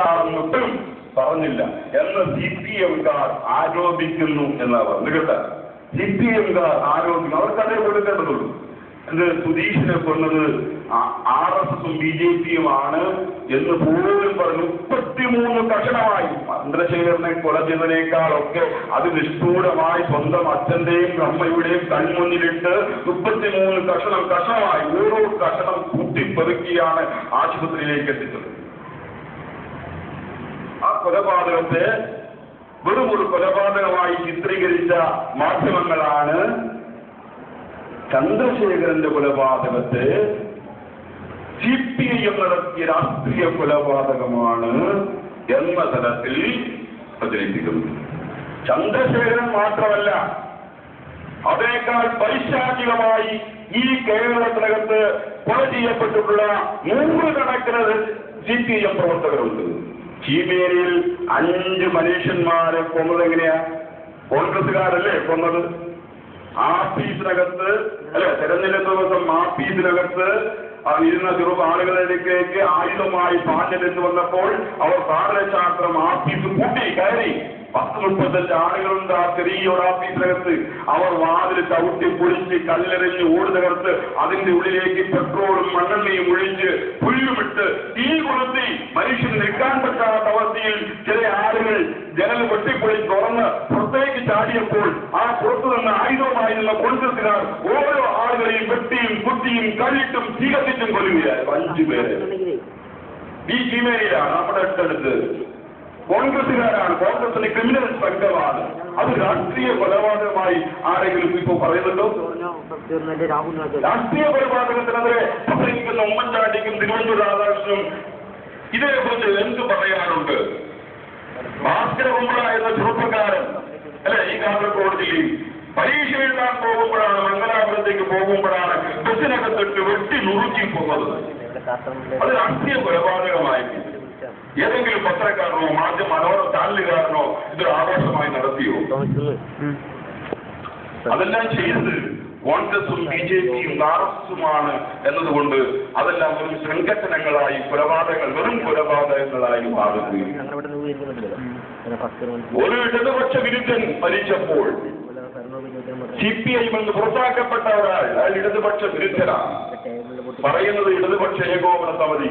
ഒട്ടും പറഞ്ഞില്ല എന്ന് CPM-കാർ ആരോപിക്കുന്നു എന്നാണ് പറഞ്ഞത് കേട്ട. CPM-കാർ ആരോപിക്കുന്നു, അവർക്കതേ കൊടുക്കേണ്ടതുള്ളൂ. ഇത് സുധീഷിനെ കൊന്നത് RSS-ഉം BJP-യും എന്ന് പോലും പറഞ്ഞു 33 കഷണമായി. ചന്ദ്രശേഖരനെ കൊല ചെയ്തതിനേക്കാളൊക്കെ അത് നിഷ്ഠൂരമായി സ്വന്തം അച്ഛന്റെയും അമ്മയുടെയും കൺമുന്നിലിട്ട് 33 കഷണമായി ഓരോ കഷണം കൂട്ടിപ്പെറുക്കിയാണ് ആശുപത്രിയിലേക്ക് എത്തിച്ചത്. ആ കൊലപാതകത്തെ വെറും ഒരു കൊലപാതകമായി ചിത്രീകരിച്ച മാധ്യമങ്ങളാണ് ചന്ദ്രശേഖരന്റെ കൊലപാതകത്തെ CPIM നടത്തിയ രാഷ്ട്രീയ കൊലപാതകമാണ് എന്ന തരത്തിൽ പ്രചരിപ്പിക്കുന്നത്. ചന്ദ്രശേഖരൻ മാത്രമല്ല, അതിനേക്കാൾ പൈശാചികമായി ഈ കേരളത്തിനകത്ത് കൊല ചെയ്യപ്പെട്ടിട്ടുള്ള 100 കണക്കിന് CPIM പ്രവർത്തകരുണ്ട്. ചീമേനിയിൽ 5 മനുഷ്യന്മാരെ കൊന്നത് എങ്ങനെയാ? കോൺഗ്രസുകാരല്ലേ കൊന്നത്? ആഫീസിനകത്ത് അല്ലെ, തെരഞ്ഞെടുപ്പ് ദിവസം ആഫീസിനകത്ത് ഇരുന്ന ആളുകളിലേക്ക് ആയുധമായി പാഞ്ഞെടുത്ത് വന്നപ്പോൾ അവർ സാധനശാസ്ത്രം ആഫീസ് കൂട്ടി കയറി. 10-35 ആളുകളുണ്ട് ആ ചെറിയൊരു ആഫീസിനകത്ത്. അവർ വാതിൽ ചവിട്ടി പൊളിച്ച് കല്ലെറിഞ്ഞ് ഓട് തകർത്ത് അതിന്റെ ഉള്ളിലേക്ക് പെട്രോളും മണ്ണെണ്ണയും ഒഴിച്ച് പുല്ലുമിട്ട് തീ കൊളുത്തി മനുഷ്യൻ നിൽക്കാൻ പറ്റാത്ത അവസ്ഥയിൽ ചില ആളുകൾ ജനൽ വെട്ടിപ്പൊളി തുറന്ന് പുറത്തേക്ക് ചാടിയപ്പോൾ ആ പുറത്തു നിന്ന് ആയുധവുമായി നിന്ന കോൺഗ്രസുകാർ ഓരോ ആളുകളെയും വെട്ടിയും കുത്തിയും കല്ലിട്ടും തീ കത്തിച്ചും കൊല്ലുകയായിരുന്നു. 5 പേര് ഈ ചീമേനിയിലാണ്, നമ്മുടെ അടുത്തടുത്ത്. കോൺഗ്രസുകാരാണ്, കോൺഗ്രസിന്റെ ക്രിമിനൽ സംഘമാണ്. അത് രാഷ്ട്രീയ കൊലപാതകമായി ആരെങ്കിലും ഇപ്പോ പറയുന്നുണ്ടോ? രാഷ്ട്രീയ കൊലപാതകത്തിനെതിരെ പ്രസംഗിക്കുന്ന ഉമ്മൻചാണ്ടിക്കും തിരുവനന്തപുരം രാധാകൃഷ്ണനും ഇതേക്കുറിച്ച് എന്ത് പറയാനുണ്ട്? ഭാസ്കര കുമ്പള എന്ന ചെറുപ്പക്കാരൻ അല്ലെ, ഈ കാസർഗോഡ് ജില്ലയിൽ പരീക്ഷ എഴുതാൻ പോകുമ്പോഴാണ്, മംഗലാപുരത്തേക്ക് പോകുമ്പോഴാണ് ബസ്സിനകത്തിട്ട് വെട്ടി നുറുക്കി പോകുന്നത്. അത് രാഷ്ട്രീയ കൊലപാതകമായി ഏതെങ്കിലും പത്രക്കാരനോ മനോരമ ചാനലുകാരനോ ഇതൊരു ആഘോഷമായി നടത്തിയോ? അതെല്ലാം ചെയ്തത് കോൺഗ്രസും BJP-യും RSS-ഉമാണ് എന്നതുകൊണ്ട് അതെല്ലാം വെറും സംഘടനകളായി വെറും കൊലപാതകങ്ങളായി മാറുകയും. ഒരു ഇടതുപക്ഷ വിരുദ്ധൻ മരിച്ചപ്പോൾ CPIM എന്ന് പുറത്താക്കപ്പെട്ട അയാൾ ഇടതുപക്ഷ വിരുദ്ധനാണ്. പറയുന്നത് ഇടതുപക്ഷ ഏകോപന സമിതി,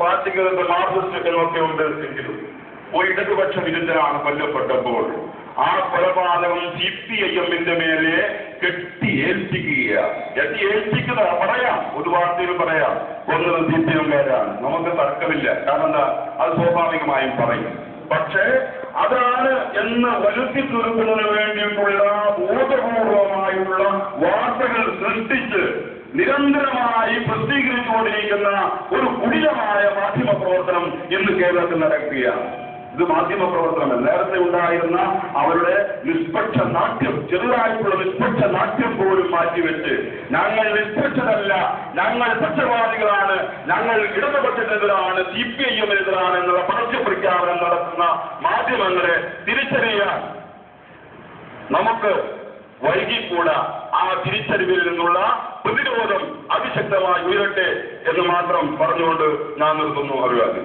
പാർട്ടികൾക്ക് മാർക്സിസ്റ്റ് ഒക്കെ ഉണ്ട് എങ്കിലും ഒരു ഇടതുപക്ഷ വിരുദ്ധനാണ് കൊല്ലപ്പെട്ടപ്പോൾ ആ കൊലപാതകം CPIM-ന്റെ മേലെ ഏൽപ്പിക്കുക പറയാം, ഒരു വാർത്തയിൽ പറയാം കൊന്നത് CPM-കാരാണ്. നമുക്ക് തർക്കമില്ല, കാരണം എന്താ, അത് സ്വാഭാവികമായും പറയും. പക്ഷേ അതാണ് എന്ന് വരുത്തി തീർക്കുന്നതിന് വേണ്ടിയിട്ടുള്ള ബോധപൂർവമായുള്ള വാർത്തകൾ സൃഷ്ടിച്ച് നിരന്തരമായി പ്രസിദ്ധീകരിച്ചുകൊണ്ടിരിക്കുന്ന ഒരു കുടിലമായ മാധ്യമ പ്രവർത്തനം ഇന്ന് കേരളത്തിൽ നടക്കുകയാണ്. ഇത് മാധ്യമ പ്രവർത്തനം നേരത്തെ ഉണ്ടായിരുന്ന അവരുടെ നിഷ്പക്ഷ നാട്യം, ചെറുതായിട്ടുള്ള നിഷ്പക്ഷ നാട്യം പോലും മാറ്റിവെച്ച് ഞങ്ങൾ നിഷ്പക്ഷരല്ല, ഞങ്ങൾ പക്ഷപാതികളാണ്, ഞങ്ങൾ ഇടതുപക്ഷത്തിനെതിരാണ്, CPIM-നെതിരാണ് എന്നുള്ള പരസ്യ പ്രഖ്യാപനം നടത്തുന്ന മാധ്യമങ്ങളെ തിരിച്ചറിയാൻ നമുക്ക് വൈകിക്കൂടാ. ആ തിരിച്ചറിവിൽ നിന്നുള്ള പ്രതിരോധം അതിശക്തമായി ഉയരട്ടെ എന്ന് മാത്രം പറഞ്ഞുകൊണ്ട് ഞാൻ നിർത്തുന്നു. അറിയാതെ